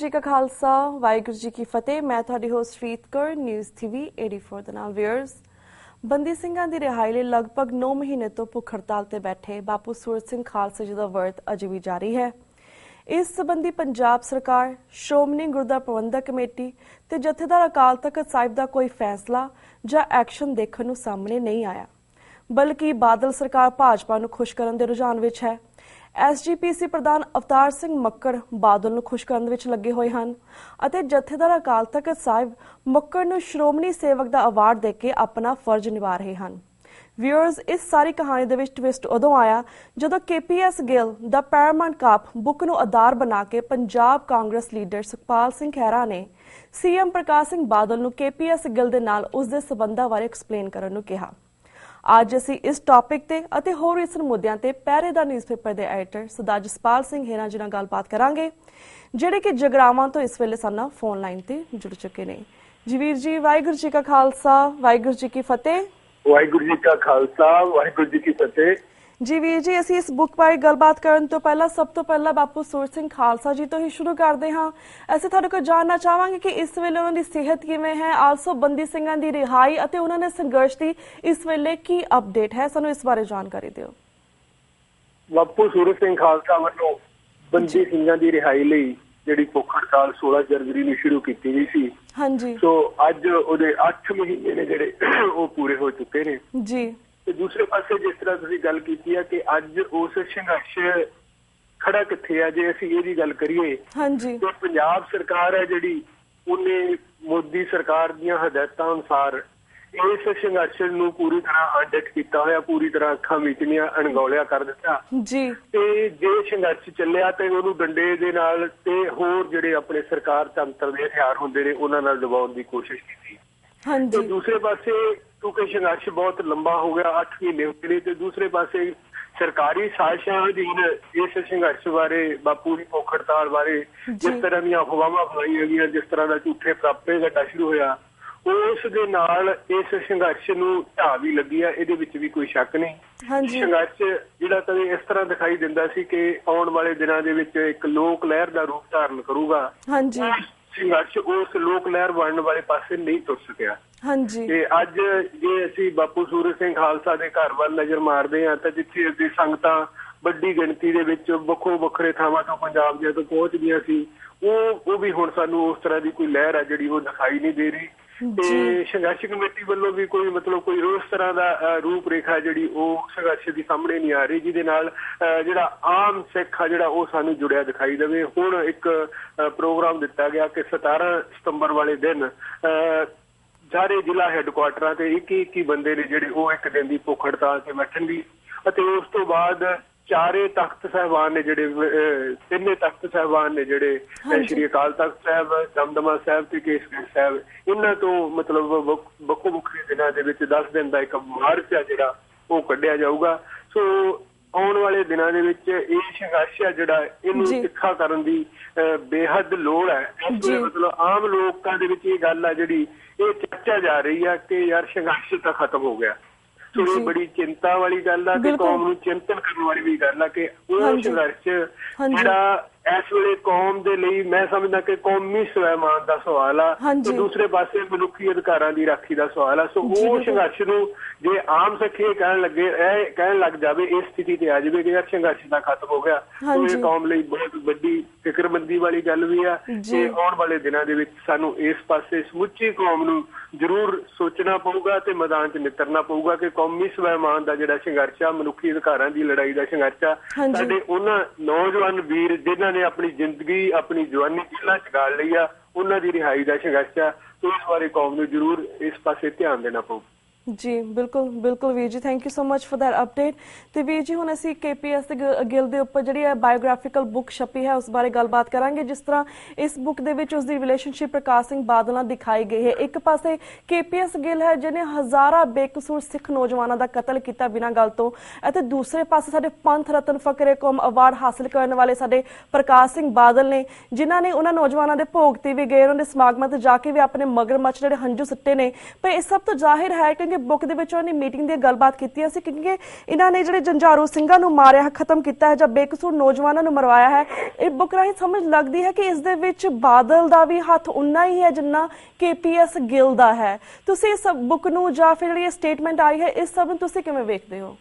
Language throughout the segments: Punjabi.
जी का खालसा वाहिगुरू जी की फतेह। मैं ਤੁਹਾਡੀ ਹੋਸਟ ਰੀਤ ਕੌਰ ਨਿਊਜ਼ ਟੀਵੀ 84 ਦੇ ਨਾਲ ਵੀਅਰਸ। ਬੰਦੀ ਸਿੰਘਾਂ ਦੀ ਰਿਹਾਈ ਲਈ ਲਗਭਗ 9 ਮਹੀਨੇ ਤੋਂ ਭੁੱਖ ਹੜਤਾਲ ਤੇ ਬੈਠੇ ਬਾਪੂ ਸੂਰਤ ਸਿੰਘ ਖਾਲਸਾ ਜੀ ਦਾ ਵਰਤ ਅਜੇ ਵੀ ਜਾਰੀ ਹੈ। ਇਸ ਸੰਬੰਧੀ ਪੰਜਾਬ ਸਰਕਾਰ, ਸ਼੍ਰੋਮਣੀ ਗੁਰਦੁਆਰਾ ਪ੍ਰਬੰਧਕ ਕਮੇਟੀ ਤੇ ਜਥੇਦਾਰ ਅਕਾਲ ਤਖਤ ਸਾਹਿਬ ਦਾ ਕੋਈ ਫੈਸਲਾ ਜਾਂ ਐਕਸ਼ਨ ਦੇਖਣ ਨੂੰ ਸਾਹਮਣੇ ਨਹੀਂ ਆਇਆ, ਬਲਕਿ ਬਾਦਲ ਸਰਕਾਰ ਭਾਜਪਾ ਨੂੰ ਖੁਸ਼ ਕਰਨ ਦੇ ਰੁਝਾਨ ਵਿੱਚ ਹੈ। SGPC ਪ੍ਰਧਾਨ ਅਵਤਾਰ ਸਿੰਘ ਮੱਕੜ ਬਾਦਲ ਨੂੰ ਖੁਸ਼ ਕਰਨ ਵਿੱਚ ਲੱਗੇ ਹੋਏ ਹਨ ਅਤੇ ਜਥੇਦਾਰ ਅਕਾਲ ਤਖਤ ਸਾਹਿਬ ਮੱਕੜ ਨੂੰ ਸ਼੍ਰੋਮਣੀ ਸੇਵਕ ਦਾ ਅਵਾਰਡ ਦੇ ਕੇ ਆਪਣਾ ਫਰਜ਼ ਨਿਭਾ ਰਹੇ ਹਨ। ਵਿਊਅਰਸ, ਇਸ ਸਾਰੀ ਕਹਾਣੀ ਦੇ ਵਿੱਚ ਟਵਿਸਟ ਉਦੋਂ ਆਇਆ ਜਦੋਂ KPS ਗਿੱਲ ਦਾ ਪੈਰਾਮਾਉਂਟ ਕੱਪ ਬੁੱਕ ਨੂੰ ਆਧਾਰ ਬਣਾ ਕੇ ਪੰਜਾਬ ਕਾਂਗਰਸ ਲੀਡਰ ਸੁਖਪਾਲ ਸਿੰਘ ਖਹਿਰਾ ਨੇ CM ਪ੍ਰਕਾਸ਼ ਸਿੰਘ ਬਾਦਲ ਨੂੰ KPS ਗਿੱਲ ਦੇ ਨਾਲ ਉਸ ਦੇ ਸਬੰਧਾਂ ਬਾਰੇ ਐਕਸਪਲੇਨ ਕਰਨ ਨੂੰ ਕਿਹਾ। ਅੱਜ ਅਸੀਂ ਇਸ ਟੌਪਿਕ ਤੇ ਅਤੇ ਹੋਰ ਇਸ ਮੁੱਦਿਆਂ ਤੇ ਪਹਿਰੇਦਾਰ ਨਿਊਜ਼ਪੇਪਰ ਦੇ ਐਡੀਟਰ ਸਰਦਾਰ ਜਸਪਾਲ ਸਿੰਘ ਹੇਰਾ ਜੀ ਨਾਲ ਗੱਲਬਾਤ ਕਰਾਂਗੇ, ਜਿਹੜੇ ਕਿ ਜਗਰਾਵਾਂ ਤੋਂ ਇਸ ਵੇਲੇ ਸਾਡਾ ਫੋਨ ਲਾਈਨ ਤੇ ਜੁੜ ਚੁੱਕੇ ਨੇ। ਜੀ ਵੀਰ ਜੀ, ਵਾਹਿਗੁਰੂ ਜੀ ਕਾ ਖਾਲਸਾ ਵਾਹਿਗੁਰੂ ਜੀ ਕੀ ਫਤਿਹ। ਵਾਹਿਗੁਰੂ ਜੀ ਕਾ ਖਾਲਸਾ ਵਾਹਿਗੁਰੂ ਜੀ ਕੀ ਫਤਿਹ। ਜੀ ਵੀਰ ਜੀ, ਅਸੀਂ ਇਸ ਬੁੱਕ ਬਾਰੇ ਗੱਲਬਾਤ ਕਰਨ ਤੋਂ ਪਹਿਲਾਂ ਸਭ ਤੋਂ ਪਹਿਲਾਂ ਬਾਪੂ ਸੂਰਤ ਸਿੰਘ ਖਾਲਸਾ ਜੀ ਤੋਂ ਹੀ ਸ਼ੁਰੂ ਕਰਦੇ ਹਾਂ। ਅਸੀਂ ਤੁਹਾਡੇ ਕੋਲ ਜਾਣਨਾ ਚਾਹਾਂਗੇ ਕਿ ਇਸ ਵੇਲੇ ਉਹਨਾਂ ਦੀ ਸਿਹਤ ਕਿਵੇਂ ਹੈ, ਆਲਸੋ ਬੰਦੀ ਸਿੰਘਾਂ ਦੀ ਰਿਹਾਈ ਅਤੇ ਉਹਨਾਂ ਦੇ ਸੰਘਰਸ਼ ਦੀ ਇਸ ਵੇਲੇ ਕੀ ਅਪਡੇਟ ਹੈ, ਸਾਨੂੰ ਇਸ ਬਾਰੇ ਜਾਣਕਾਰੀ ਦਿਓ। ਬਾਪੂ ਸੂਰਤ ਸਿੰਘ ਖਾਲਸਾ ਵੱਲੋਂ ਬੰਦੀ ਸਿੰਘਾਂ ਦੀ ਰਿਹਾਈ ਲਈ ਜਿਹੜੀ ਭੁੱਖ ਹੜਤਾਲ 16 ਜਨਵਰੀ ਨੂੰ ਸ਼ੁਰੂ ਕੀਤੀ ਗਈ ਸੀ, ਹਾਂਜੀ, ਸੋ ਅੱਜ ਉਹਦੇ 8 ਮਹੀਨੇ ਨੇ ਜਿਹੜੇ ਉਹ ਪੂਰੇ ਹੋ ਚੁੱਕੇ ਨੇ ਜੀ। ਤੇ ਦੂਸਰੇ ਪਾਸੇ ਜਿਸ ਤਰ੍ਹਾਂ ਤੁਸੀਂ ਗੱਲ ਕੀਤੀ ਹੈ ਕਿ ਅੱਜ ਉਸ ਸੰਘਰਸ਼ ਖੜਾ ਕਿੱਥੇ ਆ, ਜੇ ਅਸੀਂ ਇਹਦੀ ਗੱਲ ਕਰੀਏ, ਹਾਂਜੀ, ਤੇ ਪੰਜਾਬ ਸਰਕਾਰ ਹੈ ਜਿਹੜੀ ਉਹਨੇ ਮੋਦੀ ਸਰਕਾਰ ਦੀਆਂ ਹਦਾਇਤਾਂ ਅਨੁਸਾਰ ਇਸ ਸੰਘਰਸ਼ ਨੂੰ ਪੂਰੀ ਤਰ੍ਹਾਂ ਅਣਡਿੱਠ ਕੀਤਾ ਹੋਇਆ, ਪੂਰੀ ਤਰ੍ਹਾਂ ਅੱਖਾਂ ਮੀਚਣੀਆਂ ਅਣਗੌਲਿਆ ਕਰ ਦਿੱਤਾ ਜੀ। ਤੇ ਜੇ ਸੰਘਰਸ਼ ਚੱਲਿਆ ਤੇ ਉਹਨੂੰ ਡੰਡੇ ਦੇ ਨਾਲ ਤੇ ਹੋਰ ਜਿਹੜੇ ਆਪਣੇ ਸਰਕਾਰ ਤੰਤਰ ਦੇ ਹਥਿਆਰ ਹੁੰਦੇ ਨੇ ਉਹਨਾਂ ਨਾਲ ਦਬਾਉਣ ਦੀ ਕੋਸ਼ਿਸ਼ ਕੀਤੀ। ਹਾਂਜੀ। ਤੇ ਦੂਸਰੇ ਪਾਸੇ ਕਿਉਂਕਿ ਸੰਘਰਸ਼ ਬਹੁਤ ਲੰਬਾ ਹੋ ਗਿਆ, 8 ਮਹੀਨੇ ਹੋ ਗਏ, ਤੇ ਦੂਸਰੇ ਪਾਸੇ ਸਰਕਾਰੀ ਸਾਜ਼ਿਸ਼ਾਂ ਅਧੀਨ ਇਸ ਸੰਘਰਸ਼ ਬਾਰੇ, ਬਾਪੂ ਦੀ ਭੁੱਖ ਹੜਤਾਲ ਬਾਰੇ ਜਿਸ ਤਰ੍ਹਾਂ ਦੀਆਂ ਅਫਵਾਹਾਂ ਫੈਲਾਈਆਂ ਗਈਆਂ, ਜਿਸ ਤਰ੍ਹਾਂ ਦਾ ਝੂਠੇ ਪ੍ਰਾਪੇ ਘਟਾ ਸ਼ੁਰੂ ਹੋਇਆ, ਉਸ ਦੇ ਨਾਲ ਇਸ ਸੰਘਰਸ਼ ਨੂੰ ਢਾਹ ਵੀ ਲੱਗੀ ਆ, ਇਹਦੇ ਵਿੱਚ ਵੀ ਕੋਈ ਸ਼ੱਕ ਨਹੀਂ। ਸੰਘਰਸ਼ ਜਿਹੜਾ ਕਦੇ ਇਸ ਤਰ੍ਹਾਂ ਦਿਖਾਈ ਦਿੰਦਾ ਸੀ ਕਿ ਆਉਣ ਵਾਲੇ ਦਿਨਾਂ ਦੇ ਵਿੱਚ ਇੱਕ ਲੋਕ ਲਹਿਰ ਦਾ ਰੂਪ ਧਾਰਨ ਕਰੂਗਾ, ਸੰਘਰਸ਼ ਉਸ ਲੋਕ ਲਹਿਰ ਬਣਨ ਵਾਲੇ ਪਾਸੇ ਨਹੀਂ ਤੁਰ ਸਕਿਆ। ਤੇ ਅੱਜ ਜੇ ਅਸੀਂ ਬਾਪੂ ਸੂਰਤ ਸਿੰਘ ਖਾਲਸਾ ਦੇ ਘਰ ਵੱਲ ਨਜ਼ਰ ਮਾਰਦੇ ਹਾਂ ਤਾਂ ਜਿੱਥੇ ਅੱਗੇ ਸੰਗਤਾਂ ਵੱਡੀ ਗਿਣਤੀ ਦੇ ਵਿੱਚ ਵੱਖੋ ਵੱਖਰੇ ਥਾਵਾਂ ਤੋਂ ਪੰਜਾਬ ਦੀਆਂ ਤੋਂ ਪਹੁੰਚ ਗਈਆਂ ਸੀ, ਉਹ ਵੀ ਹੁਣ ਸਾਨੂੰ ਉਸ ਤਰ੍ਹਾਂ ਦੀ ਕੋਈ ਲਹਿਰ ਆ ਜਿਹੜੀ ਉਹ ਦਿਖਾਈ ਨਹੀਂ ਦੇ ਰਹੀ। ਤੇ ਸੰਘਰਸ਼ ਕਮੇਟੀ ਵੱਲੋਂ ਵੀ ਕੋਈ ਕੋਈ ਉਸ ਤਰ੍ਹਾਂ ਦਾ ਰੂਪ ਰੇਖਾ ਜਿਹੜੀ ਉਹ ਸੰਘਰਸ਼ ਦੀ ਸਾਹਮਣੇ ਨਹੀਂ ਆ ਰਹੀ, ਜਿਹਦੇ ਨਾਲ ਜਿਹੜਾ ਆਮ ਸਿੱਖ ਆ ਜਿਹੜਾ ਉਹ ਸਾਨੂੰ ਜੁੜਿਆ ਦਿਖਾਈ ਦੇਵੇ। ਹੁਣ ਇੱਕ ਪ੍ਰੋਗਰਾਮ ਦਿੱਤਾ ਗਿਆ ਕਿ 17 ਸਤੰਬਰ ਵਾਲੇ ਦਿਨ ਸਾਰੇ ਜ਼ਿਲ੍ਹਾ ਹੈੱਡਕੁਆਟਰਾਂ ਤੇ 21 ਬੰਦੇ ਨੇ ਜਿਹੜੇ ਉਹ ਇੱਕ ਦਿਨ ਦੀ ਭੁੱਖ ਹੜਤਾਲ ਤੇ ਬੈਠਣਗੇ ਅਤੇ ਉਸ ਤੋਂ ਬਾਅਦ ਚਾਰੇ ਤਖਤ ਸਾਹਿਬਾਨ ਨੇ ਜਿਹੜੇ ਤਿੰਨੇ ਤਖਤ ਸਾਹਿਬਾਨ ਨੇ ਜਿਹੜੇ ਸ਼੍ਰੀ ਅਕਾਲ ਤਖਤ ਸਾਹਿਬ, ਦਮਦਮਾ ਸਾਹਿਬ ਤੇ ਕੇਸਗੜ੍ਹ ਸਾਹਿਬ, ਇਹਨਾਂ ਤੋਂ ਵੱਖੋ ਵੱਖਰੇ ਦਿਨਾਂ ਦੇ ਵਿੱਚ 10 ਦਿਨ ਦਾ ਇੱਕ ਮਾਰਚ ਆ ਜਿਹੜਾ ਉਹ ਕੱਢਿਆ ਜਾਊਗਾ। ਸੋ ਆਉਣ ਵਾਲੇ ਦਿਨਾਂ ਦੇ ਵਿੱਚ ਇਹ ਸੰਘਰਸ਼ ਆ ਜਿਹੜਾ ਇਹਨੂੰ ਤਿੱਖਾ ਕਰਨ ਦੀ ਬੇਹੱਦ ਲੋੜ ਹੈ। ਆਮ ਲੋਕਾਂ ਦੇ ਵਿੱਚ ਇਹ ਗੱਲ ਆ ਜਿਹੜੀ ਇਹ ਚਰਚਾ ਜਾ ਰਹੀ ਆ ਕਿ ਯਾਰ ਸੰਘਰਸ਼ ਤਾਂ ਖਤਮ ਹੋ ਗਿਆ। ਸੋ ਇਹ ਬੜੀ ਚਿੰਤਾ ਵਾਲੀ ਗੱਲ ਆ ਤੇ ਕੌਮ ਨੂੰ ਚਿੰਤਨ ਕਰਨ ਵਾਲੀ ਵੀ ਗੱਲ ਆ ਕਿ ਉਹ ਸੰਘਰਸ਼ ਜਿਹੜਾ ਇਸ ਵੇਲੇ ਕੌਮ ਦੇ ਲਈ ਮੈਂ ਸਮਝਦਾ ਕਿ ਕੌਮੀ ਸਵੈਮਾਨ ਦਾ ਸਵਾਲ ਆ ਤੇ ਦੂਸਰੇ ਪਾਸੇ ਮਨੁੱਖੀ ਅਧਿਕਾਰਾਂ ਦੀ ਰਾਖੀ ਦਾ ਸਵਾਲ ਆ। ਸੋ ਉਹ ਸੰਘਰਸ਼ ਨੂੰ ਜੇ ਆਮ ਸਿੱਖੀ ਕਹਿਣ ਲੱਗ ਜਾਵੇ, ਇਸ ਸਥਿਤੀ ਤੇ ਆ ਜਾਵੇ ਕਿ ਯਾਰ ਸੰਘਰਸ਼ ਤਾਂ ਖਤਮ ਹੋ ਗਿਆ, ਇਹ ਕੌਮ ਲਈ ਬਹੁਤ ਵੱਡੀ ਫਿਕਰਮੰਦੀ ਵਾਲੀ ਗੱਲ ਵੀ ਆ। ਤੇ ਆਉਣ ਵਾਲੇ ਦਿਨਾਂ ਦੇ ਵਿੱਚ ਸਾਨੂੰ ਇਸ ਪਾਸੇ ਸਮੁੱਚੀ ਕੌਮ ਨੂੰ ਜ਼ਰੂਰ ਸੋਚਣਾ ਪਊਗਾ ਤੇ ਮੈਦਾਨ 'ਚ ਨਿੱਤਰਨਾ ਪਊਗਾ ਕਿ ਕੌਮੀ ਸਵੈਮਾਨ ਦਾ ਜਿਹੜਾ ਸੰਘਰਸ਼ ਆ, ਮਨੁੱਖੀ ਅਧਿਕਾਰਾਂ ਦੀ ਲੜਾਈ ਦਾ ਸੰਘਰਸ਼ ਆ, ਸਾਡੇ ਉਹਨਾਂ ਨੌਜਵਾਨ ਵੀਰ ਜਿਨ੍ਹਾਂ ਨੇ ਆਪਣੀ ਜ਼ਿੰਦਗੀ, ਆਪਣੀ ਜਵਾਨੀ ਜੇਲ੍ਹਾਂ 'ਚ ਗਾਲ ਲਈ ਆ, ਉਹਨਾਂ ਦੀ ਰਿਹਾਈ ਦਾ ਸੰਘਰਸ਼ ਆ। ਤੇ ਇਸ ਬਾਰੇ ਕੌਮ ਨੂੰ ਜ਼ਰੂਰ ਇਸ ਪਾਸੇ ਧਿਆਨ ਦੇਣਾ ਪਊ। जी बिल्कुल बिल्कुल वीर जी, thank you so much for that update. तो वीर जी हुण असीं KPS ਗਿੱਲ ਦੇ ਉੱਪਰ ਜਿਹੜੀ ਹੈ ਬਾਇਓਗ੍ਰਾਫੀਕਲ ਬੁੱਕ ਛਪੀ ਹੈ ਉਸ ਬਾਰੇ ਗੱਲਬਾਤ ਕਰਾਂਗੇ। ਜਿਸ ਤਰ੍ਹਾਂ ਇਸ ਬੁੱਕ ਦੇ ਵਿੱਚ ਉਸਦੀ ਰਿਲੇਸ਼ਨਸ਼ਿਪ ਪ੍ਰਕਾਸ਼ ਸਿੰਘ ਬਾਦਲ ਨਾਲ ਦਿਖਾਈ ਗਈ ਹੈ। ਇੱਕ ਪਾਸੇ KPS ਗਿੱਲ ਹੈ ਜਿਹਨੇ ਹਜ਼ਾਰਾਂ ਬੇਕਸੂਰ ਸਿੱਖ ਨੌਜਵਾਨਾਂ ਦਾ ਕਤਲ ਕੀਤਾ ਬਿਨਾਂ ਗੱਲ ਤੋਂ, ਅਤੇ ਦੂਸਰੇ ਪਾਸੇ ਸਾਡੇ ਪੰਥ ਰਤਨ ਫਕਰੇ ਕੌਮ ਅਵਾਰਡ ਹਾਸਲ ਕਰਨ ਵਾਲੇ ਸਾਡੇ ਪ੍ਰਕਾਸ਼ ਸਿੰਘ ਬਾਦਲ ਨੇ, ਜਿਨ੍ਹਾਂ ਨੇ ਉਹਨਾਂ ਨੌਜਵਾਨਾਂ ਦੇ ਭੋਗ ਤੇ ਵੀ ਗਏ, ਉਹਨਾਂ ਦੇ ਸਮਾਗਮਾਂ ਤੇ ਜਾ ਕੇ ਵੀ ਆਪਣੇ ਮਗਰਮੱਛ ਜਿਹੜੇ ਹੰਝੂ ਸੁੱਟੇ ਨੇ। ਪਰ ਇਹ ਸਭ ਤੋਂ ਜ਼ਾਹਿਰ ਹੈ ਕਿਉਂਕਿ ਕਿ ਬੁੱਕ ਦੇ ਵਿੱਚ ਉਹਨਾਂ ਨੇ ਮੀਟਿੰਗ ਦੀ ਗੱਲਬਾਤ ਕੀਤੀ ਸੀ, ਕਿਉਂਕਿ ਇਹਨਾਂ ਨੇ ਜਿਹੜੇ ਜੰਝਾਰੂ ਸਿੰਘਾਂ ਨੂੰ ਮਾਰਿਆ, ਖਤਮ ਕੀਤਾ ਹੈ ਜਾਂ ਬੇਕਸੂਰ ਨੌਜਵਾਨਾਂ ਨੂੰ ਮਰਵਾਇਆ ਹੈ। ਇਹ ਬੁੱਕ ਰਾਹੀਂ ਸਮਝ ਲੱਗਦੀ ਹੈ ਕਿ ਇਸ ਦੇ ਵਿੱਚ ਬਾਦਲ ਦਾ ਵੀ ਹੱਥ ਉਨਾ ਹੀ ਹੈ ਜਿੰਨਾ KPS ਗਿੱਲ ਦਾ ਹੈ। ਤੁਸੀਂ ਇਸ ਬੁੱਕ ਨੂੰ ਜਾਂ ਫਿਰ ਜਿਹੜੀ ਸਟੇਟਮੈਂਟ ਆਈ ਹੈ, ਇਸ ਸਭ ਨੂੰ ਤੁਸੀਂ ਕਿਵੇਂ ਵੇਖਦੇ ਹੋ?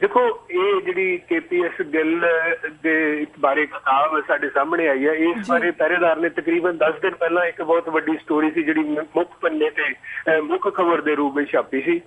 ਦੇਖੋ, ਇਹ ਜਿਹੜੀ KPS ਗਿੱਲ ਦੇ ਬਾਰੇ ਕਿਤਾਬ ਸਾਡੇ ਸਾਹਮਣੇ ਆਈ ਹੈ, ਇਸ ਬਾਰੇ ਪਹਿਰੇਦਾਰ ਨੇ ਤਕਰੀਬਨ 10 ਦਿਨ ਪਹਿਲਾਂ ਇੱਕ ਬਹੁਤ ਵੱਡੀ ਸਟੋਰੀ ਸੀ ਜਿਹੜੀ ਮੁੱਖ ਪੰਨੇ ਤੇ ਮੁੱਖ ਖਬਰ ਦੇ ਰੂਪ ਵਿੱਚ ਛਾਪੀ ਸੀ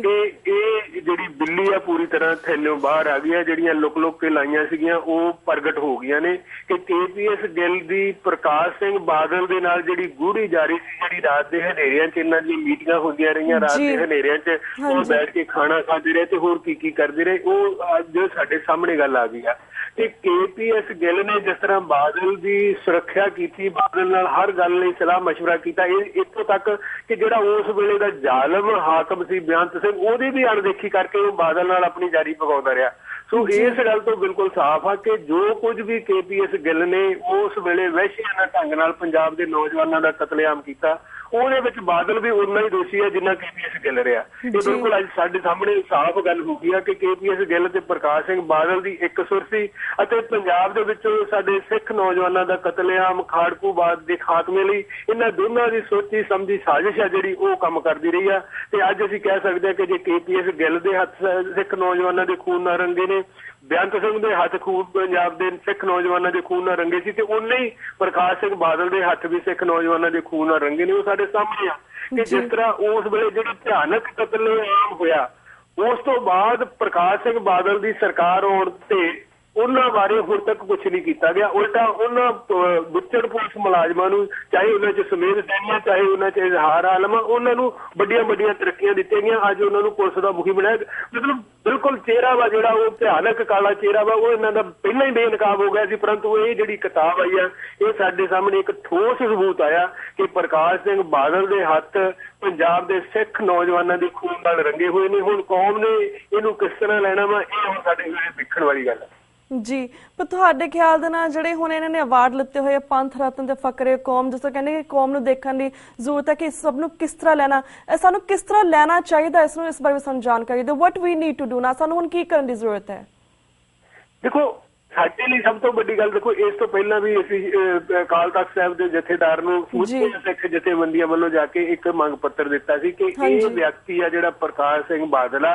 ਕਿ ਇਹ ਜਿਹੜੀ ਬਿੱਲੀ ਆ ਪੂਰੀ ਤਰ੍ਹਾਂ ਥੈਲਿਓਂ ਬਾਹਰ ਆ ਗਈ ਹੈ। ਜਿਹੜੀਆਂ ਲੁਕ ਕੇ ਲਾਈਆਂ ਸੀਗੀਆਂ ਉਹ ਪ੍ਰਗਟ ਹੋ ਗਈਆਂ ਨੇ ਕਿ KPS ਗਿੱਲ ਦੀ ਪ੍ਰਕਾਸ਼ ਸਿੰਘ ਬਾਦਲ ਦੇ ਨਾਲ ਜਿਹੜੀ ਗੂੜੀ ਜਾਰੀ ਸੀ, ਜਿਹੜੀ ਰਾਤ ਦੇ ਹਨੇਰਿਆਂ 'ਚ ਇਹਨਾਂ ਦੀਆਂ ਮੀਟਿੰਗਾਂ ਹੁੰਦੀਆਂ ਰਹੀਆਂ, ਰਾਤ ਦੇ ਹਨੇਰਿਆਂ 'ਚ ਉਹ ਬੈਠ ਕੇ ਖਾਣਾ ਖਾਂਦੇ ਰਹੇ ਤੇ ਹੋਰ ਕੀ ਕਰਦੇ ਰਹੇ, ਉਹ ਅੱਜ ਸਾਡੇ ਸਾਹਮਣੇ ਗੱਲ ਆ ਗਈ ਆ। ਤੇ KPS ਗਿੱਲ ਨੇ ਜਿਸ ਤਰ੍ਹਾਂ ਬਾਦਲ ਦੀ ਸੁਰੱਖਿਆ ਕੀਤੀ, ਬਾਦਲ ਨਾਲ ਹਰ ਗੱਲ ਲਈ ਸਲਾਹ ਮਸ਼ਵਰਾ ਕੀਤਾ, ਇਹ ਇੱਥੋਂ ਤੱਕ ਕਿ ਜਿਹੜਾ ਉਸ ਵੇਲੇ ਦਾ ਜ਼ਾਲਮ ਹਾਕਮ ਸੀ ਬੇਅੰਤ ਸਿੰਘ, ਉਹਦੀ ਵੀ ਅਣਦੇਖੀ ਕਰਕੇ ਉਹ ਬਾਦਲ ਨਾਲ ਆਪਣੀ ਜਾਰੀ ਪਕਾਉਂਦਾ ਰਿਹਾ। ਸੋ ਇਸ ਗੱਲ ਤੋਂ ਬਿਲਕੁਲ ਸਾਫ਼ ਆ ਕਿ ਜੋ ਕੁਝ ਵੀ KPS ਗਿੱਲ ਨੇ ਉਸ ਵੇਲੇ ਵਹਿਸ਼ੀਆਨਾ ਢੰਗ ਨਾਲ ਪੰਜਾਬ ਦੇ ਨੌਜਵਾਨਾਂ ਦਾ ਕਤਲੇਆਮ ਕੀਤਾ, ਉਹਦੇ ਵਿੱਚ ਬਾਦਲ ਵੀ ਉਨਾ ਹੀ ਦੋਸ਼ੀ ਹੈ ਜਿੰਨਾ KPS ਗਿੱਲ ਰਿਹਾ। ਇਹ ਬਿਲਕੁਲ ਅੱਜ ਸਾਡੇ ਸਾਹਮਣੇ ਸਾਫ਼ ਗੱਲ ਹੋ ਗਈ ਆ ਕਿ KPS ਗਿੱਲ ਤੇ ਪ੍ਰਕਾਸ਼ ਸਿੰਘ ਬਾਦਲ ਦੀ ਇੱਕ ਸੁਰ ਸੀ ਅਤੇ ਪੰਜਾਬ ਦੇ ਵਿੱਚੋਂ ਸਾਡੇ ਸਿੱਖ ਨੌਜਵਾਨਾਂ ਦਾ ਕਤਲੇਆਮ, ਖਾੜਕੂਵਾਦ ਦੇ ਖਾਤਮੇ ਲਈ ਇਹਨਾਂ ਦੋਨਾਂ ਦੀ ਸੋਚੀ ਸਮਝੀ ਸਾਜ਼ਿਸ਼ ਹੈ ਜਿਹੜੀ ਉਹ ਕੰਮ ਕਰਦੀ ਰਹੀ ਆ। ਤੇ ਅੱਜ ਅਸੀਂ ਕਹਿ ਸਕਦੇ ਹਾਂ ਕਿ ਜੇ KPS ਗਿੱਲ ਦੇ ਹੱਥ ਸਿੱਖ ਨੌਜਵਾਨਾਂ ਦੇ ਖੂਨ ਨਾਲ ਰੰਗੇ ਨੇ, ਬੇਅੰਤ ਸਿੰਘ ਦੇ ਹੱਥ ਖੂਨ ਪੰਜਾਬ ਦੇ ਸਿੱਖ ਨੌਜਵਾਨਾਂ ਦੇ ਖੂਨ ਨਾਲ ਰੰਗੇ ਸੀ, ਤੇ ਉਨੇ ਹੀ ਪ੍ਰਕਾਸ਼ ਸਿੰਘ ਬਾਦਲ ਦੇ ਹੱਥ ਵੀ ਸਿੱਖ ਨੌਜਵਾਨਾਂ ਦੇ ਖੂਨ ਨਾਲ ਰੰਗੇ ਨੇ। ਉਹ ਸਾਡੇ ਸਾਹਮਣੇ ਆ ਕਿ ਜਿਸ ਤਰ੍ਹਾਂ ਉਸ ਵੇਲੇ ਜਿਹੜਾ ਭਿਆਨਕ ਕਤਲੇਆਮ ਹੋਇਆ, ਉਸ ਤੋਂ ਬਾਅਦ ਪ੍ਰਕਾਸ਼ ਸਿੰਘ ਬਾਦਲ ਦੀ ਸਰਕਾਰ ਆਉਣ ਤੇ ਉਹਨਾਂ ਬਾਰੇ ਹੁਣ ਤੱਕ ਕੁਝ ਨਹੀਂ ਕੀਤਾ ਗਿਆ। ਉਲਟਾ ਉਹਨਾਂ ਗੁੱਚੜ ਪੁਲਿਸ ਮੁਲਾਜ਼ਮਾਂ ਨੂੰ, ਚਾਹੇ ਉਹਨਾਂ 'ਚ ਸਮੇਤ ਸੈਨੀਆਂ, ਚਾਹੇ ਉਹਨਾਂ 'ਚ ਇਜ਼ਹਾਰ ਆਲਮ, ਉਹਨਾਂ ਨੂੰ ਵੱਡੀਆਂ ਤਰੱਕੀਆਂ ਦਿੱਤੀਆਂ ਗਈਆਂ। ਅੱਜ ਉਹਨਾਂ ਨੂੰ ਪੁਲਿਸ ਦਾ ਮੁਖੀ ਬਣਾਇਆ। ਮਤਲਬ ਬਿਲਕੁਲ ਚਿਹਰਾ ਵਾ ਜਿਹੜਾ ਉਹ ਭਿਆਨਕ ਕਾਲਾ ਚਿਹਰਾ ਵਾ, ਉਹ ਇਹਨਾਂ ਦਾ ਪਹਿਲਾਂ ਹੀ ਬੇਨਕਾਬ ਹੋ ਗਿਆ ਸੀ। ਪਰੰਤੂ ਇਹ ਜਿਹੜੀ ਕਿਤਾਬ ਆਈ ਆ, ਇਹ ਸਾਡੇ ਸਾਹਮਣੇ ਇੱਕ ਠੋਸ ਸਬੂਤ ਆਇਆ ਕਿ ਪ੍ਰਕਾਸ਼ ਸਿੰਘ ਬਾਦਲ ਦੇ ਹੱਥ ਪੰਜਾਬ ਦੇ ਸਿੱਖ ਨੌਜਵਾਨਾਂ ਦੇ ਖੂਨ ਨਾਲ ਰੰਗੇ ਹੋਏ ਨੇ। ਹੁਣ ਕੌਮ ਨੇ ਇਹਨੂੰ ਕਿਸ ਤਰ੍ਹਾਂ ਲੈਣਾ ਵਾ, ਇਹ ਹੁਣ ਸਾਡੇ ਦੇਖਣ ਵਾਲੀ ਗੱਲ ਹੈ। ਜੀ, ਪਰ ਤੁਹਾਡੇ ਖਿਆਲ ਦੇ ਨਾਲ ਜਿਹੜੇ ਹੁਣ ਇਹਨਾਂ ਨੇ ਅਵਾਰਡ ਲਿੱਤੇ ਹੋਏ ਪੰਥ ਰਤਨ ਤੇ ਫਕਰੇ ਕੌਮ, ਜਿਸ ਤਰ੍ਹਾਂ ਕਹਿੰਦੇ ਕਿ ਕੌਮ ਨੂੰ ਦੇਖਣ ਦੀ ਜ਼ਰੂਰਤ ਹੈ ਕਿ ਇਸ ਸਭ ਨੂੰ ਕਿਸ ਤਰ੍ਹਾਂ ਲੈਣਾ, ਸਾਨੂੰ ਕਿਸ ਤਰ੍ਹਾਂ ਲੈਣਾ ਚਾਹੀਦਾ, ਇਸ ਨੂੰ ਇਸ ਬਾਰੇ ਸਾਨੂੰ ਜਾਣਕਾਰੀ ਦਿਓ। ਵਟ ਵੀ ਨੀਡ ਟੂ ਡੂ ਨਾ, ਸਾਨੂੰ ਹੁਣ ਕੀ ਕਰਨ ਦੀ ਜ਼ਰੂਰਤ ਹੈ? ਦੇਖੋ, ਸਾਡੇ ਲਈ ਸਭ ਤੋਂ ਵੱਡੀ ਗੱਲ, ਦੇਖੋ ਇਸ ਤੋਂ ਪਹਿਲਾਂ ਵੀ ਅਸੀਂ ਅਕਾਲ ਤਖ਼ਤ ਸਾਹਿਬ ਦੇ ਜਥੇਦਾਰ ਨੂੰ ਸਿੱਖ ਜਥੇਬੰਦੀਆਂ ਵੱਲੋਂ ਜਾ ਕੇ ਇੱਕ ਮੰਗ ਪੱਤਰ ਦਿੱਤਾ ਸੀ ਕਿ ਇਹ ਵਿਅਕਤੀ ਆ ਜਿਹੜਾ ਪ੍ਰਕਾਸ਼ ਸਿੰਘ ਬਾਦਲ ਆ,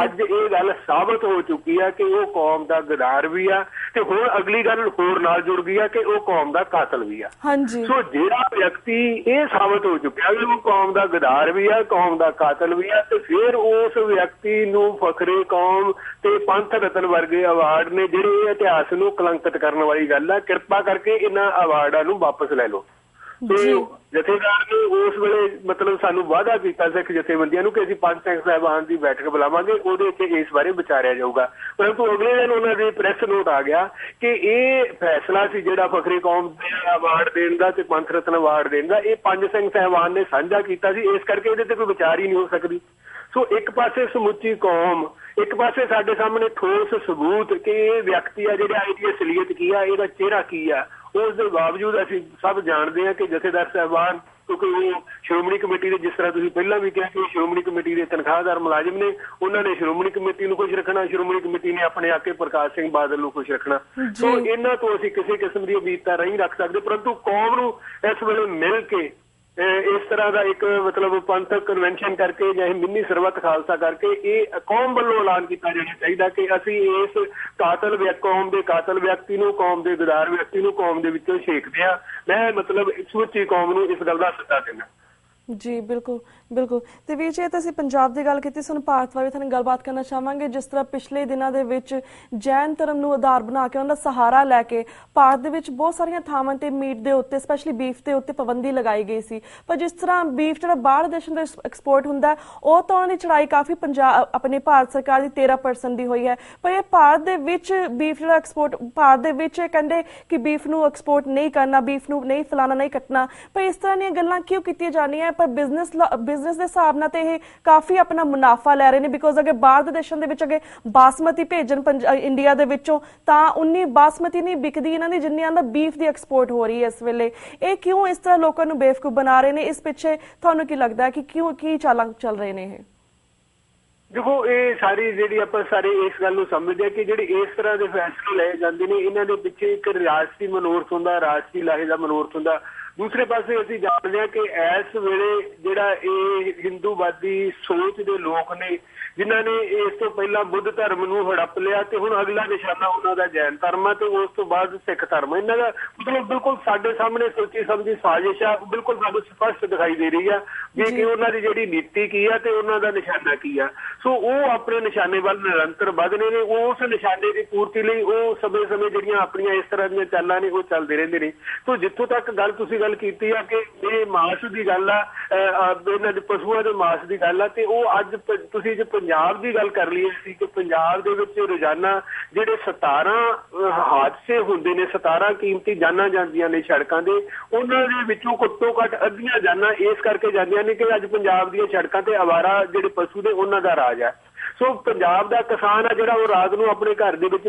ਅੱਜ ਇਹ ਗੱਲ ਸਾਬਤ ਹੋ ਚੁੱਕੀ ਆ ਕਿ ਉਹ ਕੌਮ ਦਾ ਗਦਾਰ ਵੀ ਆ, ਤੇ ਹੁਣ ਅਗਲੀ ਗੱਲ ਹੋਰ ਨਾਲ ਜੁੜ ਗਈ ਆ ਕਿ ਉਹ ਕੌਮ ਦਾ ਕਾਤਲ ਵੀ ਆ। ਸੋ ਜਿਹੜਾ ਵਿਅਕਤੀ ਇਹ ਸਾਬਤ ਹੋ ਚੁੱਕਿਆ ਕਿ ਉਹ ਕੌਮ ਦਾ ਗਦਾਰ ਵੀ ਆ, ਕੌਮ ਦਾ ਕਾਤਲ ਵੀ ਆ, ਤੇ ਫਿਰ ਉਸ ਵਿਅਕਤੀ ਨੂੰ ਫਖਰੇ ਕੌਮ ਤੇ ਪੰਥ ਰਤਨ ਵਰਗੇ ਅਵਾਰਡ ਨੇ ਜਿਹੜੇ ਇਤਿਹਾਸ ਨੂੰ ਕਲੰਕਿਤ ਕਰਨ ਵਾਲੀ ਗੱਲ ਆ। ਕਿਰਪਾ ਕਰਕੇ ਇਹਨਾਂ ਅਵਾਰਡਾਂ ਨੂੰ ਵਾਪਸ ਲੈ ਲਓ। ਤੇ ਜਥੇਦਾਰ ਨੇ ਉਸ ਵੇਲੇ ਮਤਲਬ ਸਾਨੂੰ ਵਾਅਦਾ ਕੀਤਾ ਸਿੱਖ ਜਥੇਬੰਦੀਆਂ ਨੂੰ ਕਿ ਅਸੀਂ ਪੰਜ ਸਿੰਘ ਸਾਹਿਬਾਨ ਦੀ ਬੈਠਕ ਬੁਲਾਵਾਂਗੇ, ਉਹਦੇ ਉੱਤੇ ਇਸ ਬਾਰੇ ਵਿਚਾਰਿਆ ਜਾਊਗਾ। ਪਰੰਤੂ ਅਗਲੇ ਦਿਨ ਉਹਨਾਂ ਦੇ ਪ੍ਰੈਸ ਨੋਟ ਆ ਗਿਆ ਕਿ ਇਹ ਫੈਸਲਾ ਸੀ ਜਿਹੜਾ ਫਖਰੇ ਕੌਮ ਦੇ ਅਵਾਰਡ ਦੇਣ ਦਾ ਤੇ ਪੰਥ ਰਤਨ ਅਵਾਰਡ ਦੇਣ ਦਾ, ਇਹ ਪੰਜ ਸਿੰਘ ਸਾਹਿਬਾਨ ਨੇ ਸਾਂਝਾ ਕੀਤਾ ਸੀ, ਇਸ ਕਰਕੇ ਇਹਦੇ ਤੇ ਕੋਈ ਵਿਚਾਰ ਹੀ ਨਹੀਂ ਹੋ ਸਕਦੀ। ਸੋ ਇੱਕ ਪਾਸੇ ਸਮੁੱਚੀ ਕੌਮ, ਇੱਕ ਪਾਸੇ ਸਾਡੇ ਸਾਹਮਣੇ ਠੋਸ ਸਬੂਤ ਕਿ ਇਹ ਵਿਅਕਤੀ ਆ ਜਿਹੜਾ ਇਹਦੀ ਅਸਲੀਅਤ ਕੀ ਆ, ਇਹਦਾ ਚਿਹਰਾ ਕੀ ਆ। ਉਸ ਦੇ ਬਾਵਜੂਦ ਅਸੀਂ ਸਭ ਜਾਣਦੇ ਹਾਂ ਕਿ ਜਥੇਦਾਰ ਸਾਹਿਬਾਨ, ਕਿਉਂਕਿ ਉਹ ਸ਼੍ਰੋਮਣੀ ਕਮੇਟੀ ਦੇ, ਜਿਸ ਤਰ੍ਹਾਂ ਤੁਸੀਂ ਪਹਿਲਾਂ ਵੀ ਕਿਹਾ ਕਿ ਸ਼੍ਰੋਮਣੀ ਕਮੇਟੀ ਦੇ ਤਨਖਾਹਦਾਰ ਮੁਲਾਜ਼ਮ ਨੇ, ਉਹਨਾਂ ਨੇ ਸ਼੍ਰੋਮਣੀ ਕਮੇਟੀ ਨੂੰ ਖੁਸ਼ ਰੱਖਣਾ, ਸ਼੍ਰੋਮਣੀ ਕਮੇਟੀ ਨੇ ਆਪਣੇ ਆਕੇ ਪ੍ਰਕਾਸ਼ ਸਿੰਘ ਬਾਦਲ ਨੂੰ ਖੁਸ਼ ਰੱਖਣਾ। ਸੋ ਇਹਨਾਂ ਤੋਂ ਅਸੀਂ ਕਿਸੇ ਕਿਸਮ ਦੀ ਉਮੀਦ ਤਾਂ ਨਹੀਂ ਰੱਖ ਸਕਦੇ। ਪਰੰਤੂ ਕੌਮ ਨੂੰ ਇਸ ਵੇਲੇ ਮਿਲ ਕੇ ਇਸ ਤਰ੍ਹਾਂ ਦਾ ਇੱਕ ਮਤਲਬ ਪੰਥਕ ਕਨਵੈਨਸ਼ਨ ਕਰਕੇ ਜਾਂ ਮਿੰਨੀ ਸਰਬੱਤ ਖਾਲਸਾ ਕਰਕੇ ਇਹ ਕੌਮ ਵੱਲੋਂ ਐਲਾਨ ਕੀਤਾ ਜਾਣਾ ਚਾਹੀਦਾ ਕਿ ਅਸੀਂ ਇਸ ਕੌਮ ਦੇ ਕਾਤਲ ਵਿਅਕਤੀ ਨੂੰ, ਕੌਮ ਦੇ ਗਦਾਰ ਵਿਅਕਤੀ ਨੂੰ ਕੌਮ ਦੇ ਵਿੱਚੋਂ ਛੇਕਦੇ ਹਾਂ। ਮੈਂ ਮਤਲਬ ਸਮੁੱਚੀ ਕੌਮ ਨੂੰ ਇਸ ਗੱਲ ਦਾ ਸੱਦਾ ਦਿੰਦਾ। ਜੀ ਬਿਲਕੁਲ ਬਿਲਕੁਲ। ਤੇ ਵੀਰ ਜੀ, ਅਸੀਂ ਪੰਜਾਬ ਦੀ ਗੱਲ ਕੀਤੀ, ਸਾਨੂੰ ਭਾਰਤ ਬਾਰੇ ਤੁਹਾਨੂੰ ਗੱਲਬਾਤ ਕਰਨਾ ਚਾਹਾਂਗੇ। ਜਿਸ ਤਰ੍ਹਾਂ ਪਿਛਲੇ ਦਿਨਾਂ ਦੇ ਵਿੱਚ ਜੈਨ ਧਰਮ ਨੂੰ ਆਧਾਰ ਬਣਾ ਕੇ ਉਹਨਾਂ ਦਾ ਸਹਾਰਾ ਲੈ ਕੇ ਭਾਰਤ ਦੇ ਵਿੱਚ ਬਹੁਤ ਸਾਰੀਆਂ ਥਾਵਾਂ ਤੇ ਮੀਟ ਦੇ ਉੱਤੇ, ਸਪੈਸ਼ਲੀ ਬੀਫ ਦੇ ਉੱਤੇ ਪਾਬੰਦੀ ਲਗਾਈ ਗਈ ਸੀ। ਪਰ ਜਿਸ ਤਰ੍ਹਾਂ ਬੀਫ ਜਿਹੜਾ ਬਾਹਰ ਦੇਸ਼ਾਂ ਦਾ ਐਕਸਪੋਰਟ ਹੁੰਦਾ, ਉਹ ਤਾਂ ਉਹਨਾਂ ਦੀ ਚੜਾਈ ਕਾਫੀ ਆਪਣੇ ਭਾਰਤ ਸਰਕਾਰ ਦੀ 13% ਦੀ ਹੋਈ ਹੈ। ਪਰ ਇਹ ਭਾਰਤ ਦੇ ਵਿੱਚ ਬੀਫ ਜਿਹੜਾ ਐਕਸਪੋਰਟ, ਭਾਰਤ ਦੇ ਵਿੱਚ ਕਹਿੰਦੇ ਕਿ ਬੀਫ ਨੂੰ ਐਕਸਪੋਰਟ ਨਹੀਂ ਕਰਨਾ, ਬੀਫ ਨੂੰ ਨਹੀਂ ਫਲਾਣਾ, ਨਹੀਂ ਕੱਟਣਾ। ਪਰ ਇਸ ਤਰ੍ਹਾਂ ਦੀਆਂ ਗੱਲਾਂ ਕਿਉਂ ਕੀਤੀਆਂ ਜਾਂਦੀਆਂ? ਪਰ ਬਿਜ਼ਨਸ ਦੇ ਹਿਸਾਬ ਨਾਲ ਤੇ ਇਹ ਕਾਫੀ ਆਪਣਾ ਮੁਨਾਫਾ ਲੈ ਰਹੇ ਨੇ, ਬਿਕੋਜ਼ ਅਗਰ ਬਾਹਰ ਦੇ ਦੇਸ਼ਾਂ ਦੇ ਵਿੱਚ ਅਗੇ ਬਾਸਮਤੀ ਭੇਜਣ ਇੰਡੀਆ ਦੇ ਵਿੱਚੋਂ ਤਾਂ ਉਨੀ ਬਾਸਮਤੀ ਨਹੀਂ ਵਿਕਦੀ ਇਹਨਾਂ ਦੀ ਜਿੰਨੀ ਆਂਦਾ ਬੀਫ ਦੀ ਐਕਸਪੋਰਟ ਹੋ ਰਹੀ ਹੈ ਇਸ ਵੇਲੇ। ਇਹ ਕਿਉਂ ਇਸ ਤਰ੍ਹਾਂ ਲੋਕਾਂ ਨੂੰ ਬੇਵਕੂਫ ਬਣਾ ਰਹੇ ਨੇ? ਇਸ ਪਿੱਛੇ ਤੁਹਾਨੂੰ ਕੀ ਲੱਗਦਾ ਹੈ ਕਿ ਕਿਉਂ ਕੀ ਚਾਲਾਂ ਚੱਲ ਰਹੇ ਨੇ ਇਹ? देखो ये सारी जी आप सारे इस गल समझते हैं कि जो इस तरह के फैसले लए जाते हैं इन्हों के पिछे एक राजसी मनोरथ होंगे, राजसी लाहे का मनोरथ होंगे। दूसरे पासे असीं जानते हैं कि इस वेले जिहड़ा ये हिंदूवादी सोच के लोग ने जिन्होंने इस तो पहला बुद्ध धर्म नूं हड़प लिया तो हुण अगला निशाना उन्होंने जैन धर्म है तो उस तो बाद सिख धर्म। इन्हों का मतलब बिल्कुल साडे सामने सोची समझी साजिश है, बिल्कुल सानूं स्पष्ट दिखाई दे रही है भी कि उन्हों की जिहड़ी नीति की है तो उन्हों का निशाना की है। सो वो अपने निशाने वाल निरंतर वधने ने, उस निशाने की पूर्ति लई वो समय समय जिहड़ियां अपनियां इस तरह दी चालां ने वो चलदे रहिंदे ने। तो जित्थों तक गल तुसीं गल कीती है कि ये मास की गल आ, इन्हां दे पशुआं दे मास की गल आ ते वो अज तुसीं जे पंजाब की गल कर लईए सी कि पंजाब दे विच रोजाना जिहड़े 17 हादसे हुंदे ने, 17 कीमती जानां जांदियां ने सड़कां दे, उन्हां दे विचों घੱਟੋ घੱਟ अद्धियां जानां इस करके जांदियां ने कि अज पंजाब दीयां सड़कां ते आवारा जिहड़े पशु ने उन्हां दा राज है। सो पंजाब का किसान है जिहड़ा वो रात नूं अपने घर दे विच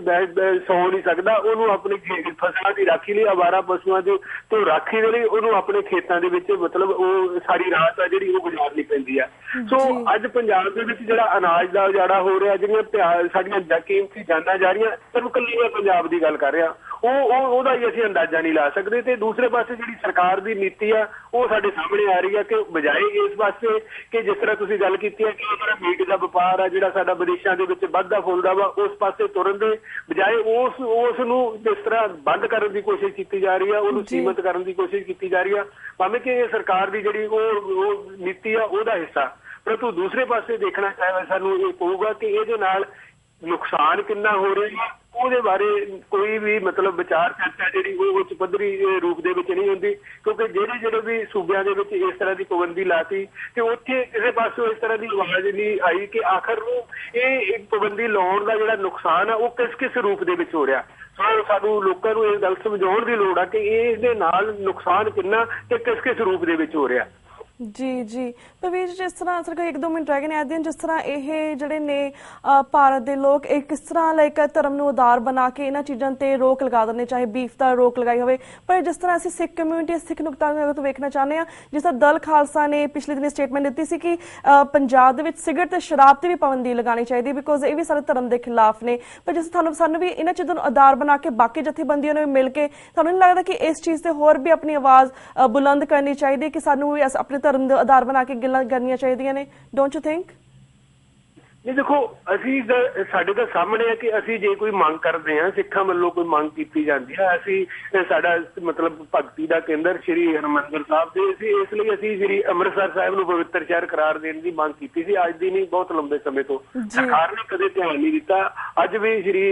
सौ नहीं सकदा, उहनूं अपनी फसलां दी राखी लई आवारा पशुआं दी तो राखी दे लई उहनूं अपने खेतां दे विच मतलब वो सारी रात आ जिहड़ी वो गुजारनी पैंदी है। सो अज पंजाब दे विच जिहड़ा अनाज दा उजाड़ा हो रहा, जिहड़ियां साडीआं कीमती जानां जा रहीआं, सिर्फ कल्ली मैं पंजाब की गल कर रहा, ਉਹਦਾ ਹੀ ਅਸੀਂ ਅੰਦਾਜ਼ਾ ਨਹੀਂ ਲਾ ਸਕਦੇ। ਤੇ ਦੂਸਰੇ ਪਾਸੇ ਜਿਹੜੀ ਸਰਕਾਰ ਦੀ ਨੀਤੀ ਆ ਉਹ ਸਾਡੇ ਸਾਹਮਣੇ ਆ ਰਹੀ ਆ ਕਿ ਬਜਾਏ ਇਸ ਪਾਸੇ ਕਿ ਜਿਸ ਤਰ੍ਹਾਂ ਤੁਸੀਂ ਗੱਲ ਕੀਤੀ ਹੈ ਕਿ ਜਿਹੜਾ ਮੀਟ ਦਾ ਵਪਾਰ ਆ ਜਿਹੜਾ ਸਾਡਾ ਵਿਦੇਸ਼ਾਂ ਦੇ ਵਿੱਚ ਵੱਧਦਾ ਫੁੱਲਦਾ ਵਾ, ਉਸ ਪਾਸੇ ਤੁਰਨ ਦੇ ਬਜਾਏ ਉਸ ਨੂੰ ਜਿਸ ਤਰ੍ਹਾਂ ਬੰਦ ਕਰਨ ਦੀ ਕੋਸ਼ਿਸ਼ ਕੀਤੀ ਜਾ ਰਹੀ ਆ, ਉਹਨੂੰ ਸੀਮਿਤ ਕਰਨ ਦੀ ਕੋਸ਼ਿਸ਼ ਕੀਤੀ ਜਾ ਰਹੀ ਆ, ਭਾਵੇਂ ਕਿ ਇਹ ਸਰਕਾਰ ਦੀ ਜਿਹੜੀ ਉਹ ਨੀਤੀ ਆ ਉਹਦਾ ਹਿੱਸਾ। ਪਰੰਤੂ ਦੂਸਰੇ ਪਾਸੇ ਦੇਖਣਾ ਚਾਹੀਦਾ ਸਾਨੂੰ ਇਹ ਪਊਗਾ ਕਿ ਇਹਦੇ ਨਾਲ ਨੁਕਸਾਨ ਕਿੰਨਾ ਹੋ ਰਿਹਾ ਉਹਦੇ ਬਾਰੇ ਕੋਈ ਵੀ मतलब ਵਿਚਾਰ ਚਰਚਾ ਜਿਹੜੀ ਉਹ ਉੱਚ ਪੱਧਰੀ ਰੂਪ ਦੇ ਵਿੱਚ ਨਹੀਂ ਹੁੰਦੀ, ਕਿਉਂਕਿ ਜਿਹੜੇ ਵੀ ਸੂਬਿਆਂ ਦੇ ਵਿੱਚ ਇਸ ਤਰ੍ਹਾਂ ਦੀ ਪਾਬੰਦੀ ਲਾਤੀ ਤੇ ਉੱਥੇ ਕਿਸੇ ਪਾਸੋਂ ਇਸ ਤਰ੍ਹਾਂ ਦੀ ਆਵਾਜ਼ ਨਹੀਂ ਆਈ ਕਿ ਆਖਰ ਨੂੰ ਇਹ ਪਾਬੰਦੀ ਲਾਉਣ ਦਾ ਜਿਹੜਾ ਨੁਕਸਾਨ ਆ ਉਹ ਕਿਸ ਰੂਪ ਦੇ ਵਿੱਚ ਹੋ ਰਿਹਾ। ਸੋ ਸਾਨੂੰ ਲੋਕਾਂ ਨੂੰ ਇਹ ਗੱਲ ਸਮਝਾਉਣ ਦੀ ਲੋੜ ਆ ਕਿ ਇਹਦੇ ਨਾਲ ਨੁਕਸਾਨ ਕਿੰਨਾ ਤੇ ਕਿਸ ਰੂਪ ਦੇ ਵਿੱਚ ਹੋ ਰਿਹਾ। जी जी परवीर जी, जिस तरह सिर्फ 1-2 मिनट रह गए ने जिस तरह ये जिहड़े ने भारत के लोग एक किस तरह लाइक धर्म नूं आधार बना के इन्हां चीज़ां ते रोक लगा देने, चाहे बीफ दा रोक लगाई होवे, पर जिस तरह असीं सिख कम्यूनिटी सिख नुकता तो वेखना चाहते हैं जिस तरह दल खालसा ने पिछले दिन स्टेटमेंट दी सी कि पंजाब दे विच सिगरट ते शराब ते भी पाबंदी लगानी चाहिए बिकॉज ये भी सारे धर्म के खिलाफ ने। पर जिस सानूं भी इन्हां चीज़ों नूं आधार बना के बाकी जथेबंदियों ने मिल के तुहानूं नहीं लगता कि इस चीज़ ते होर भी अपनी आवाज़ बुलंद करनी चाहिए कि सानूं भी अपने धर्म दे आधार बना के गल्लां करनियां चाहिए ने? Don't you think? नहीं देखो असी साडे तो सामने है कि असी जे कोई मंग करते हैं सिखा वालों कोई मंग की जाती है, असी साडा मतलब भगती का केंद्र श्री हरमंदिर साहब से इसलिए असी श्री अमृतसर साहब नूं पवित्र शहर करार देने की मंग की सी अज दी नहीं बहुत लंबे समय तो। सरकार ने कदे ध्यान नहीं दिता। अज भी श्री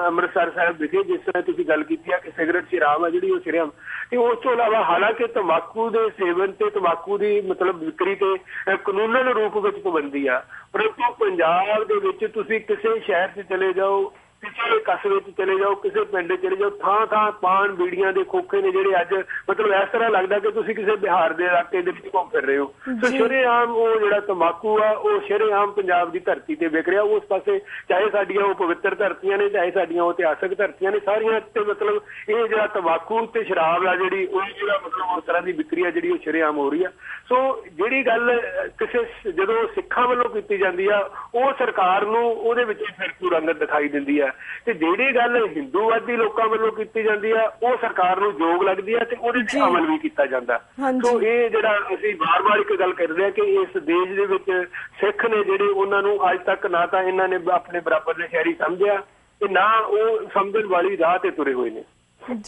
अमृतसर साहब विखे जिस तरह तुसीं गल कीती है कि सिगरट शराब है जिहड़ी वो शरेआम ते उस तो इलावा हालांकि तंबाकू के सेवन ते तंबाकू की मतलब विक्री ते कानूनन रूप में पाबंदी आ, परंतु पंजाब दे विच तुसीं किसी शहर से चले जाओ, किसी कस्बे चले जाओ, किसी पिंड चले जाओ, थां पान बीड़ियां दे खोखे ने जिहड़े अज मतलब इस तरह लगदा कि तुसीं किसी बिहार दे इलाके दे विच घूम फिर रहे हो। तो शरेआम वो जिहड़ा तंबाकू आ वो शरेआम पंजाब दी धरती ते विक रिहा। उस पासे चाहे साडियां वो पवित्र धरतियां ने चाहे साडियां वो इतिहासक धरतियां ने, सारियां ते मतलब ये जिहड़ा तंबाकू ते शराब आ जिहड़ी वो जिहड़ा मतलब उस तरह दी विक्री आ जिहड़ी वो शरेआम हो रही आ। सो जिहड़ी गल किसी जदों सिखां वल्लों कीती जांदी आ ਉਹ ਸਰਕਾਰ ਨੂੰ ਉਹਦੇ ਵਿੱਚ ਫਿਰਕੂ ਰੰਗਤ ਦਿਖਾਈ ਦਿੰਦੀ ਹੈ ਤੇ ਜਿਹੜੀ ਗੱਲ ਹਿੰਦੂਵਾਦੀ ਲੋਕਾਂ ਵੱਲੋਂ ਕੀਤੀ ਜਾਂਦੀ ਆ ਉਹ ਸਰਕਾਰ ਨੂੰ ਯੋਗ ਲੱਗਦੀ ਹੈ ਤੇ ਉਹਦੇ ਤੇ ਅਮਲ ਵੀ ਕੀਤਾ ਜਾਂਦਾ। ਸੋ ਇਹ ਜਿਹੜਾ ਅਸੀਂ ਵਾਰ-ਵਾਰ ਇੱਕ ਗੱਲ ਕਰਦੇ ਆ ਕਿ ਇਸ ਦੇਸ਼ ਦੇ ਵਿੱਚ ਸਿੱਖ ਨੇ ਜਿਹੜੇ ਉਹਨਾਂ ਨੂੰ ਅੱਜ ਤੱਕ ਨਾ ਤਾਂ ਇਹਨਾਂ ਨੇ ਆਪਣੇ ਬਰਾਬਰ ਦੇ ਸ਼ਹਿਰੀ ਸਮਝਿਆ ਤੇ ਨਾ ਉਹ ਸਮਝਣ ਵਾਲੀ ਰਾਹ ਤੇ ਤੁਰੇ ਹੋਏ ਨੇ।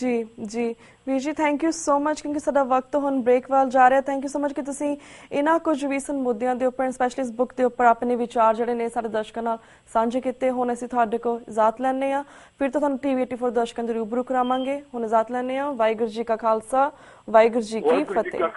जी जी ਵੀਰ ਜੀ ਥੈਂਕ ਯੂ ਸੋ ਮਚ ਕਿਉਂਕਿ ਸਾਡਾ ਵਕਤ ਹੁਣ ਬ੍ਰੇਕ ਵੱਲ ਜਾ ਰਿਹਾ। ਥੈਂਕ ਯੂ ਸੋ ਮਚ ਕਿ ਤੁਸੀਂ ਇਹਨਾਂ ਕੁਝ ਰੀਸੈਂਟ ਮੁੱਦਿਆਂ ਦੇ ਉੱਪਰ ਸਪੈਸ਼ਲੀ ਇਸ ਬੁੱਕ ਦੇ ਉੱਪਰ ਆਪਣੇ ਵਿਚਾਰ ਜਿਹੜੇ ਨੇ ਸਾਡੇ ਦਰਸ਼ਕਾਂ ਨਾਲ ਸਾਂਝੇ ਕੀਤੇ। ਹੁਣ ਅਸੀਂ ਤੁਹਾਡੇ ਕੋਲ ਇਜਾਜ਼ਤ ਲੈਂਦੇ ਹਾਂ, ਫਿਰ ਤੋਂ ਤੁਹਾਨੂੰ ਟੀਵੀ 84 ਦਰਸ਼ਕਾਂ ਦੇ ਰੂਬਰੂ ਕਰਾਵਾਂਗੇ। ਹੁਣ ਇਜਾਜ਼ਤ ਲੈਂਦੇ ਹਾਂ। ਵਾਹਿਗੁਰੂ ਜੀ ਕਾ ਖਾਲਸਾ ਵਾਹਿਗੁਰੂ ਜੀ ਕੀ ਫਤਿਹ।